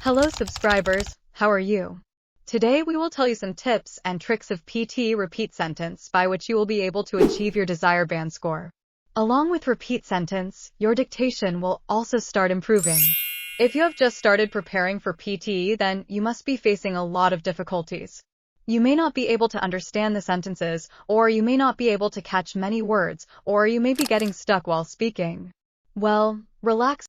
Hello subscribers, how are you? Today we will tell you some tips and tricks of PTE Repeat Sentence by which you will be able to achieve your desired band score. Along with Repeat Sentence, your dictation will also start improving. If you have just started preparing for PTE, then you must be facing a lot of difficulties. You may not be able to understand the sentences, or you may not be able to catch many words, or you may be getting stuck while speaking. Well, relax.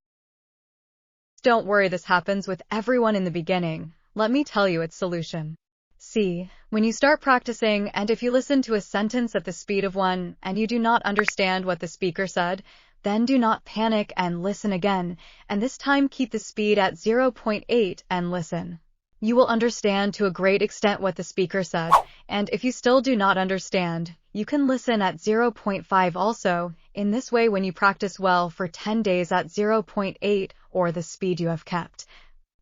Don't worry, this happens with everyone in the beginning. Let me tell you its solution. See, when you start practicing and if you listen to a sentence at the speed of one and you do not understand what the speaker said, then do not panic and listen again, and this time keep the speed at 0.8 and listen. You will understand to a great extent what the speaker said, and if you still do not understand, you can listen at 0.5 also. In this way, when you practice well for 10 days at 0.8 or the speed you have kept,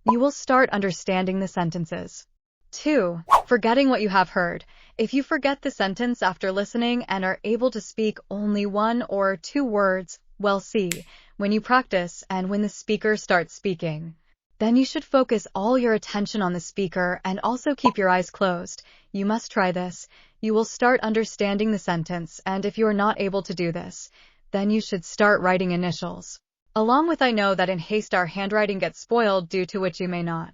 you will start understanding the sentences. 2. Forgetting what you have heard. If you forget the sentence after listening and are able to speak only one or two words, well, see, when you practice and when the speaker starts speaking, then you should focus all your attention on the speaker and also keep your eyes closed. You must try this. You will start understanding the sentence, and if you are not able to do this, then you should start writing initials. Along with, I know that in haste our handwriting gets spoiled, due to which you may not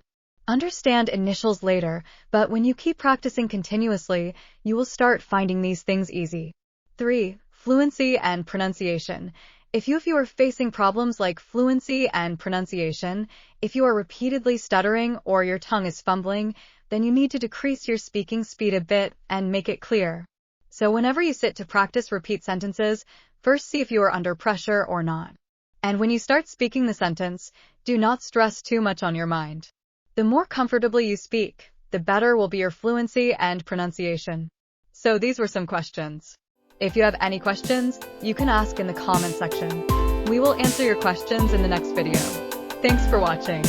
understand initials later, but when you keep practicing continuously, you will start finding these things easy. 3. Fluency and pronunciation. If you are facing problems like fluency and pronunciation, if you are repeatedly stuttering or your tongue is fumbling, then you need to decrease your speaking speed a bit and make it clear. So whenever you sit to practice repeat sentences, first see if you are under pressure or not. And when you start speaking the sentence, do not stress too much on your mind. The more comfortably you speak, the better will be your fluency and pronunciation. So these were some questions. If you have any questions, you can ask in the comment section. We will answer your questions in the next video. Thanks for watching.